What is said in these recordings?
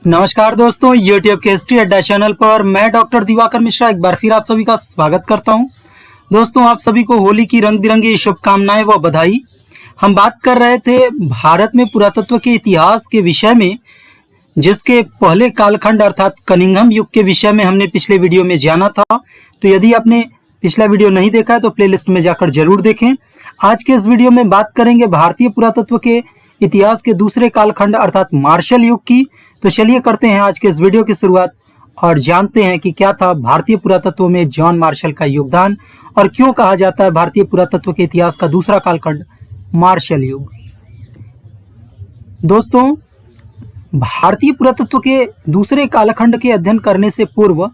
नमस्कार दोस्तों, यूट्यूब के हिस्ट्री अड्डा चैनल पर मैं डॉक्टर दिवाकर मिश्रा एक बार फिर आप सभी का स्वागत करता हूं। दोस्तों, आप सभी को होली की रंग बिरंगी शुभकामनाएं व बधाई। हम बात कर रहे थे भारत में पुरातत्व के इतिहास के विषय में, जिसके पहले कालखंड अर्थात कनिंघम युग के विषय में हमने पिछले वीडियो में जाना था। तो यदि आपने पिछला वीडियो नहीं देखा है तो प्लेलिस्ट में जाकर जरूर देखें। आज के इस वीडियो में बात करेंगे भारतीय पुरातत्व के इतिहास के दूसरे कालखंड अर्थात मार्शल युग की। तो चलिए करते हैं आज के इस वीडियो की शुरुआत और जानते हैं कि क्या था भारतीय पुरातत्व में जॉन मार्शल का योगदान और क्यों कहा जाता है भारतीय पुरातत्व के इतिहास का दूसरा कालखंड मार्शल युग। दोस्तों, भारतीय पुरातत्व के दूसरे कालखंड के अध्ययन करने से पूर्व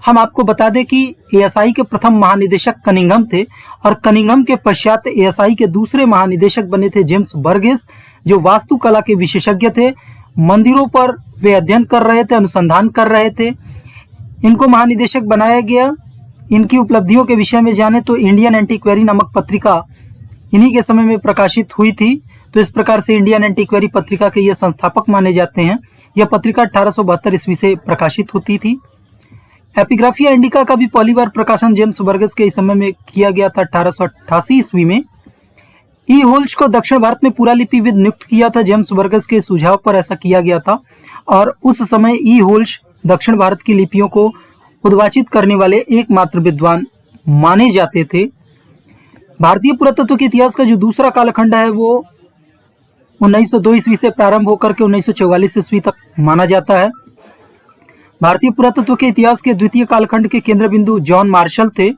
हम आपको बता दें कि एएसआई के प्रथम महानिदेशक कनिंघम थे और कनिंघम के पश्चात एएसआई के दूसरे महानिदेशक बने थे जेम्स बर्गेस, जो वास्तुकला के विशेषज्ञ थे। मंदिरों पर वे अध्ययन कर रहे थे, अनुसंधान कर रहे थे। इनको महानिदेशक बनाया गया। इनकी उपलब्धियों के विषय में जाने तो इंडियन एंटीक्वेरी नामक पत्रिका इन्हीं के समय में प्रकाशित हुई थी। तो इस प्रकार से इंडियन एंटीक्वेरी पत्रिका के ये संस्थापक माने जाते हैं। यह पत्रिका 1872 ईस्वी से प्रकाशित होती थी। एपिग्राफिया इंडिका का भी पहली बार प्रकाशन जेम्स बर्गेस के इस समय में किया गया था 1888 ईस्वी में। ई होल्स को दक्षिण भारत में पुरालिपिविद नियुक्त किया था। जेम्स बर्गेस के सुझाव पर ऐसा किया गया था और उस समय ई होल्स दक्षिण भारत की लिपियों को उद्वाचित करने वाले एकमात्र विद्वान माने जाते थे। भारतीय पुरातत्व के इतिहास का जो दूसरा कालखंड है वो 1902 ईस्वी से प्रारंभ होकर के 1944 ईस्वी तक माना जाता है। भारतीय पुरातत्व के इतिहास के द्वितीय कालखंड के केंद्र बिंदु जॉन मार्शल थे।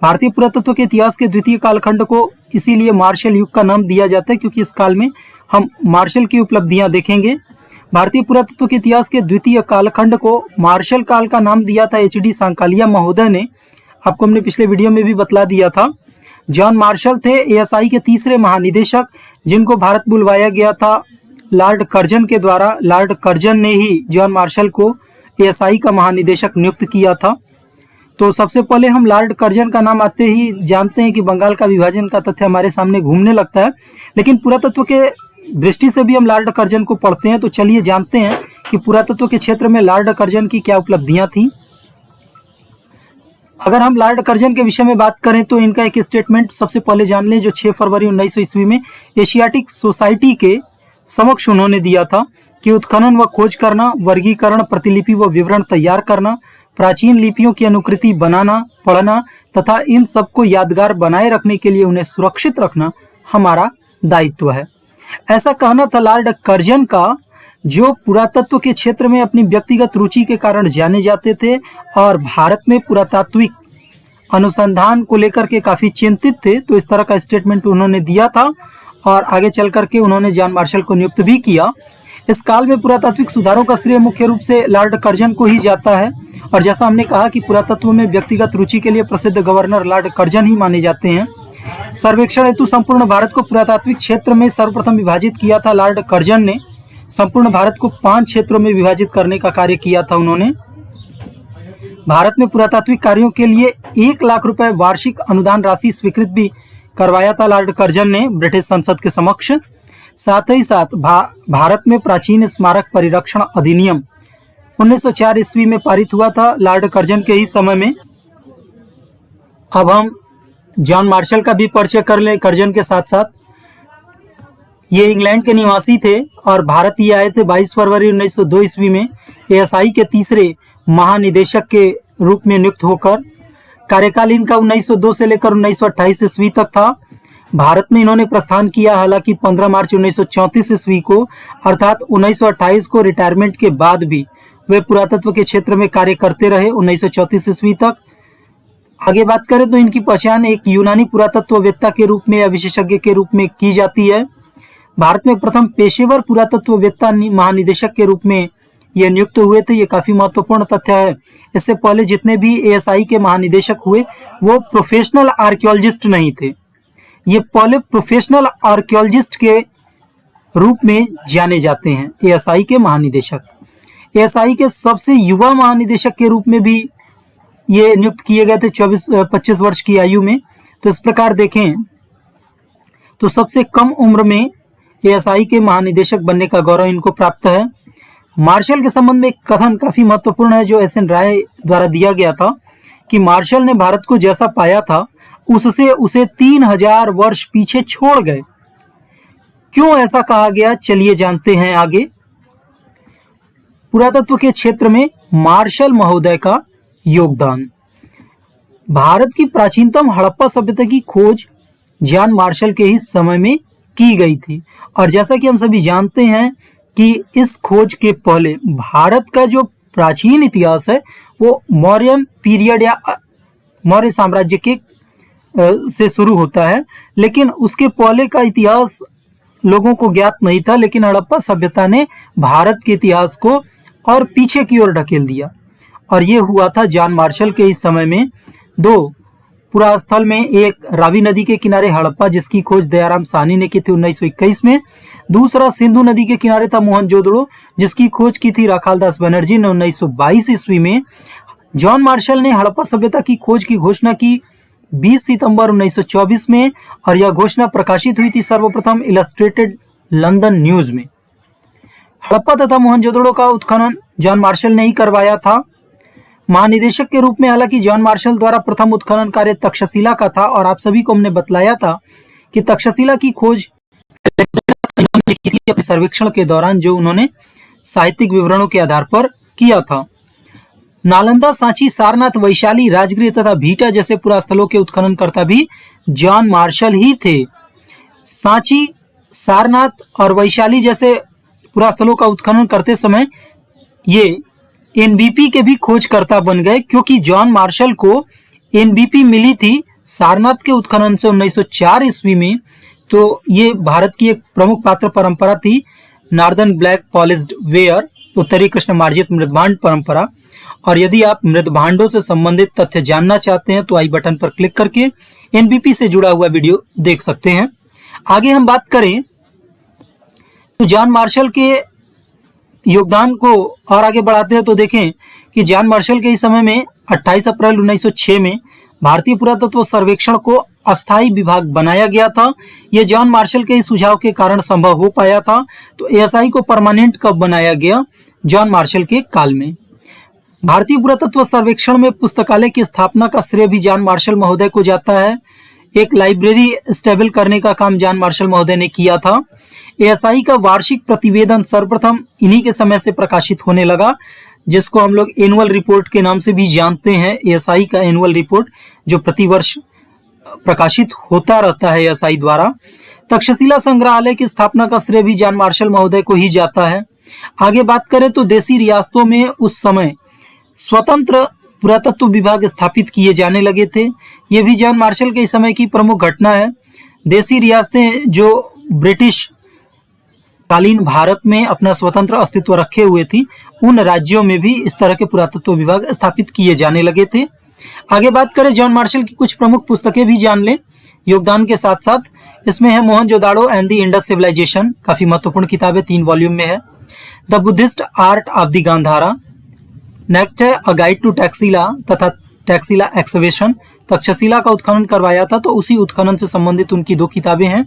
भारतीय पुरातत्व के इतिहास के द्वितीय कालखंड को इसीलिए मार्शल युग का नाम दिया जाता है, क्योंकि इस काल में हम मार्शल की उपलब्धियां देखेंगे। भारतीय पुरातत्व के इतिहास के द्वितीय कालखंड को मार्शल काल का नाम दिया था एच.डी. सांकालिया महोदय ने। आपको हमने पिछले वीडियो में भी बतला दिया था। जॉन मार्शल थे एएसआई के तीसरे महानिदेशक, जिनको भारत बुलवाया गया था लॉर्ड कर्जन के द्वारा। लॉर्ड कर्जन ने ही जॉन मार्शल को एएसआई का महानिदेशक नियुक्त किया था। तो सबसे पहले हम लॉर्ड कर्जन का नाम आते ही जानते हैं कि बंगाल का विभाजन का तथ्य हमारे सामने घूमने लगता है, लेकिन पुरातत्व के दृष्टि से भी हम लॉर्ड कर्जन को पढ़ते हैं। तो चलिए जानते हैं कि पुरातत्व के क्षेत्र में लॉर्ड कर्जन की क्या उपलब्धियां थी। अगर हम लॉर्ड कर्जन के विषय में बात करें तो इनका एक स्टेटमेंट सबसे पहले जान लें, जो 6 फरवरी 1900 ईस्वी में एशियाटिक सोसाइटी के समक्ष उन्होंने दिया था कि उत्खनन व खोज करना, वर्गीकरण, प्रतिलिपि व विवरण तैयार करना, प्राचीन लिपियों की अनुकृति बनाना, पढ़ना तथा इन सबको यादगार बनाए रखने के लिए उन्हें सुरक्षित रखना हमारा दायित्व है। ऐसा कहना था लॉर्ड कर्जन का, जो पुरातत्व के क्षेत्र में अपनी व्यक्तिगत रुचि के कारण जाने जाते थे और भारत में पुरातात्विक अनुसंधान को लेकर के काफी चिंतित थे। तो इस तरह का स्टेटमेंट उन्होंने दिया था और आगे चल करके उन्होंने जॉन मार्शल को नियुक्त भी किया। इस काल में पुरातात्विक सुधारों का श्रेय मुख्य रूप से लॉर्ड कर्जन को ही जाता है और जैसा हमने कहा कि पुरातत्व में व्यक्तिगत रुचि के लिए प्रसिद्ध गवर्नर लॉर्ड कर्जन ही माने जाते हैं। सर्वेक्षण हेतु संपूर्ण भारत को पुरातात्विक क्षेत्र में सर्वप्रथम विभाजित किया था लॉर्ड कर्जन ने। संपूर्ण भारत को 5 क्षेत्रों में विभाजित करने का कार्य किया था उन्होंने। भारत में पुरातात्विक कार्यों के लिए 1 लाख रुपए वार्षिक अनुदान राशि स्वीकृत भी करवाया था लॉर्ड कर्जन ने ब्रिटिश संसद के समक्ष। साथ ही साथ भारत में प्राचीन स्मारक परिरक्षण अधिनियम 1904 ईस्वी में पारित हुआ था लॉर्ड कर्जन के ही समय में। अब हम जॉन मार्शल का भी परिचय कर लें कर्जन के साथ साथ। ये इंग्लैंड के निवासी थे और भारत ये आए थे 22 फरवरी 1902 ईस्वी में एएसआई के तीसरे महानिदेशक के रूप में नियुक्त होकर। कार्यकाल इनका 1902 से लेकर 1928 ईस्वी तक था। भारत में इन्होंने प्रस्थान किया, हालांकि 15 मार्च 1934 ईस्वी को अर्थात 1928 को रिटायरमेंट के बाद भी वे पुरातत्व के क्षेत्र में कार्य करते रहे 1934 ईस्वी तक। आगे बात करें तो इनकी पहचान एक यूनानी पुरातत्ववेत्ता के रूप में या विशेषज्ञ के रूप में की जाती है। भारत में प्रथम पेशेवर पुरातत्ववेत्ता महानिदेशक के रूप में ये नियुक्त हुए थे। ये काफी महत्वपूर्ण तथ्य है। इससे पहले जितने भी एएसआई के महानिदेशक हुए वो प्रोफेशनल आर्कियोलॉजिस्ट नहीं थे। ये पहले प्रोफेशनल आर्कियोलॉजिस्ट के रूप में जाने जाते हैं एएसआई के महानिदेशक। एएसआई के सबसे युवा महानिदेशक के रूप में भी ये नियुक्त किए गए थे 25 वर्ष की आयु में। तो इस प्रकार देखें तो सबसे कम उम्र में एएसआई के महानिदेशक बनने का गौरव इनको प्राप्त है। मार्शल के संबंध में एक कथन काफी महत्वपूर्ण है जो एस.एन. राय द्वारा दिया गया था कि मार्शल ने भारत को जैसा पाया था उससे उसे 3000 वर्ष पीछे छोड़ गए। क्यों ऐसा कहा गया, चलिए जानते हैं आगे। पुरातत्व के क्षेत्र में मार्शल महोदय का योगदान। भारत की प्राचीनतम हड़प्पा सभ्यता की खोज जॉन मार्शल के ही समय में की गई थी और जैसा कि हम सभी जानते हैं कि इस खोज के पहले भारत का जो प्राचीन इतिहास है वो मौर्य पीरियड या मौर्य साम्राज्य के से शुरू होता है, लेकिन उसके पहले का इतिहास लोगों को ज्ञात नहीं था। लेकिन हड़प्पा सभ्यता ने भारत के इतिहास को और पीछे की ओर ढकेल दिया और ये हुआ था जॉन मार्शल के इस समय में। दो पुरास्थल में, एक रावी नदी के किनारे हड़प्पा जिसकी खोज दयाराम साहनी ने की थी 1921 में। दूसरा सिंधु नदी के किनारे था मोहनजोदड़ो जिसकी खोज की थी राखालदास बनर्जी ने 1922 ईस्वी में। जॉन मार्शल ने हड़प्पा सभ्यता की खोज की घोषणा की 20 सितंबर 1924 में और यह घोषणा प्रकाशित हुई थी सर्वप्रथम इलस्ट्रेटेड लंदन न्यूज में। हड़प्पा तथा मोहनजोदड़ो का उत्खनन जॉन मार्शल ने ही करवाया था। महानिदेशक के रूप में हालांकि जॉन मार्शल द्वारा प्रथम उत्खनन कार्य तक्षशिला का था और आप सभी को हमने बतलाया था कि तक्षशिला की खोज अपने सर्वेक्षण के दौरान जो उन्होंने साहित्यिक विवरणों के आधार पर किया था। नालंदा, सांची, सारनाथ, वैशाली, राजगृह तथा भीटा जैसे पुरास्थलों के उत्खननकर्ता भी जॉन मार्शल ही थे। सांची, सारनाथ और वैशाली जैसे पुरास्थलों का उत्खनन करते समय ये एनबीपी के भी खोजकर्ता बन गए क्योंकि जॉन मार्शल को एनबीपी मिली थी सारनाथ के उत्खनन से 1904 ईस्वी में। तो ये भारत की एक प्रमुख पात्र परंपरा थी नॉर्दर्न ब्लैक पॉलिश्ड वेयर, उत्तरी कृष्ण मार्जित मृदभांड परंपरा। और यदि आप मृदभांडों से संबंधित तथ्य जानना चाहते हैं तो आई बटन पर क्लिक करके एनबीपी से जुड़ा हुआ वीडियो देख सकते हैं। आगे हम बात करें तो जॉन मार्शल के योगदान को और आगे बढ़ाते हैं तो देखें कि जॉन मार्शल के इस समय में 28 अप्रैल 1906 में भारतीय पुरातत्व सर्वेक्षण को अस्थायी विभाग बनाया गया था। यह जॉन मार्शल के इस सुझाव के कारण संभव हो पाया था। तो एएसआई को परमानेंट कब बनाया गया? जॉन मार्शल के काल में। भारतीय पुरातत्व सर्वेक्षण में पुस्तकालय की स्थापना का श्रेय भी जॉन मार्शल महोदय को जाता है। एक लाइब्रेरी स्टेबल करने का काम जॉन मार्शल महोदय ने किया था। एएसआई का वार्षिक प्रतिवेदन सर्वप्रथम इन्हीं के समय से प्रकाशित होने लगा, जिसको हम लोग एनुअल रिपोर्ट के नाम से भी जानते हैं। एएसआई का एनुअल रिपोर्ट जो प्रतिवर्ष प्रकाशित होता रहता है एएसआई द्वारा। तक्षशिला संग्रहालय की स्थापना का श्रेय भी जॉन मार्शल महोदय को ही जाता है। आगे बात करें तो देशी रियासतों में उस समय स्वतंत्र पुरातत्व विभाग स्थापित किए जाने लगे थे। ये भी जॉन मार्शल के समय की प्रमुख घटना है। देशी रियासतें जो ब्रिटिश कालीन भारत में अपना स्वतंत्र अस्तित्व रखे हुए थी, उन राज्यों में भी इस तरह के पुरातत्व विभाग स्थापित किए जाने लगे थे। आगे बात करें जॉन मार्शल की कुछ प्रमुख पुस्तकें भी जान लें योगदान के साथ साथ। इसमें है Mohenjodaro and the Indus civilisation, काफी महत्वपूर्ण किताब है, 3 वॉल्यूम में है। The Buddhist art of the Gandhara. Next है अ गाइड टू टैक्सिला तथा टैक्सिला एक्सकवेशन। तक्षशिला का उत्खनन करवाया था तो उसी उत्खनन से संबंधित उनकी 2 किताबें हैं।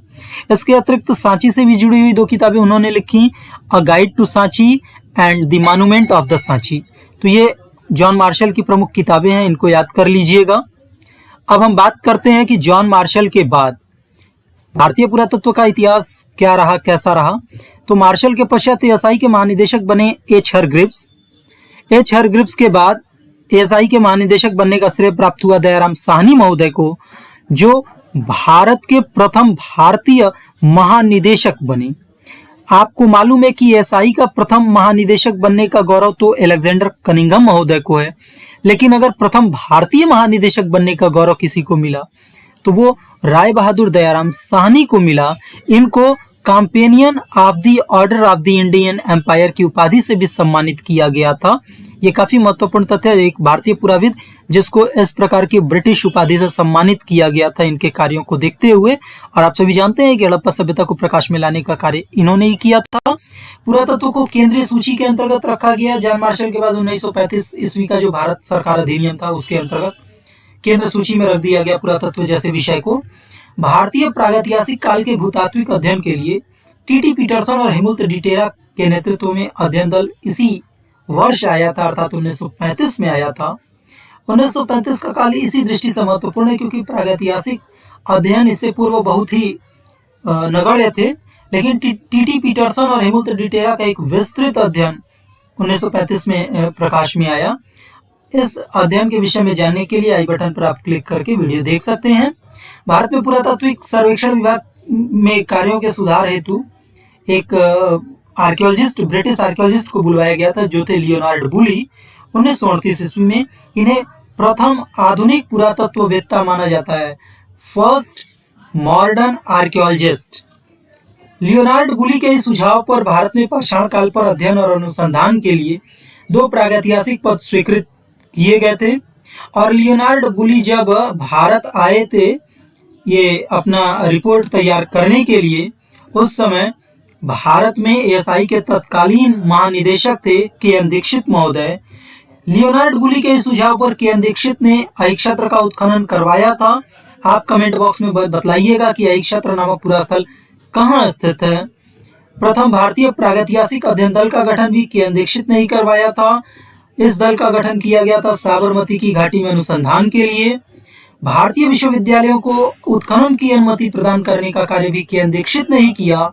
इसके अतिरिक्त सांची से भी जुड़ी हुई 2 किताबें उन्होंने लिखी, a guide to Sanchi and the monument of the Sanchi. तो ये जॉन मार्शल की प्रमुख किताबें हैं, इनको याद कर लीजिएगा। अब हम बात करते हैं कि जॉन मार्शल के बाद भारतीय पुरातत्व का इतिहास क्या रहा, कैसा रहा। तो मार्शल के पश्चात एएसआई के महानिदेशक बने एच हरग्रीव्स। एच हरग्रीव्स के बाद एएसआई के महानिदेशक बनने का श्रेय प्राप्त हुआ दयाराम साहनी महोदय को, जो भारत के प्रथम भारतीय महानिदेशक बने। आपको मालूम है कि एएसआई का प्रथम महानिदेशक बनने का गौरव तो अलेक्जेंडर कनिंघम महोदय को है, लेकिन अगर प्रथम भारतीय महानिदेशक बनने का गौरव किसी को मिला तो वो राय बहादुर दयाराम साहनी को मिला। इनको Companion of the Order of the Indian Empire की उपाधि से भी सम्मानित किया गया था। ये काफी महत्वपूर्ण तथ्य है, एक भारतीय पुराविद जिसको इस प्रकार की ब्रिटिश उपाधि से सम्मानित किया गया था इनके कार्यों को देखते हुए। और आप सभी जानते हैं कि हड़प्पा सभ्यता को प्रकाश में लाने का कार्य इन्होंने ही किया था। पुरातत्व को केंद्रीय सूची के अंतर्गत रखा गया। जॉन मार्शल के बाद 1935 ईस्वी का जो भारत सरकार अधिनियम था उसके अंतर्गत केंद्र सूची में रख दिया गया पुरातत्व जैसे विषय को। भारतीय प्रागैतिहासिक काल के भूतात्विक अध्ययन के लिए टीटी पीटरसन और हेमंत डिटेरा के नेतृत्व में अध्ययन दल इसी वर्ष आया था, अर्थात 1935 में आया था। 1935 का काल इसी दृष्टि से महत्वपूर्ण है क्योंकि प्रागैतिहासिक अध्ययन इससे पूर्व बहुत ही नगण्य थे, लेकिन टी पीटरसन और हेमल्त डिटेरा का एक विस्तृत अध्ययन 1935 में प्रकाश में आया। इस अध्ययन के विषय में जानने के लिए आई बटन पर आप क्लिक करके वीडियो देख सकते हैं। भारत में पुरातात्विक सर्वेक्षण विभाग में कार्यों के सुधार हेतु एक आर्कियोलॉजिस्ट, ब्रिटिश आर्कियोलॉजिस्ट को बुलवाया गया था, जो थे लियोनार्ड बुली। 1938 ईस्वी में इन्हें प्रथम आधुनिक पुरातत्ववेत्ता माना जाता है, फर्स्ट मॉडर्न आर्कियोलॉजिस्ट। लियोनार्ड बुली के इस सुझाव पर भारत में पाषाण काल पर अध्ययन और अनुसंधान के लिए 2 प्रागैतिहासिक पद स्वीकृत किए गए थे। और लियोनार्ड बुली जब भारत आए थे ये अपना रिपोर्ट तैयार करने के लिए, उस समय भारत में एएसआई के तत्कालीन महानिदेशक थे के.एन. दीक्षित महोदय। लियोनार्ड बुली के सुझाव पर के.एन. दीक्षित ने अहिक्षेत्र का उत्खनन करवाया था। आप कमेंट बॉक्स में बतलाइएगा कि अहिक्षेत्र नामक पूरा स्थल कहाँ स्थित है। प्रथम भारतीय प्रागैतिहासिक अध्ययन दल का गठन भी के.एन. दीक्षित ने ही करवाया था। इस दल का गठन किया गया था साबरमती की घाटी में अनुसंधान के लिए। भारतीय विश्वविद्यालयों को उत्खनन की अनुमति प्रदान करने का कार्य भी के.एन. दीक्षित ने ही किया।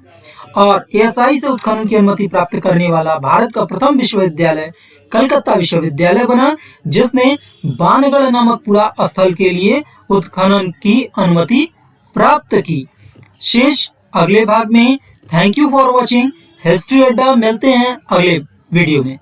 और एएसआई से उत्खनन की अनुमति प्राप्त करने वाला भारत का प्रथम विश्वविद्यालय कलकत्ता विश्वविद्यालय बना, जिसने बाणगढ़ नामक पूरा स्थल के लिए उत्खनन की अनुमति प्राप्त की। शेष अगले भाग में। Thank you for watching history अड्डा। मिलते हैं अगले वीडियो में।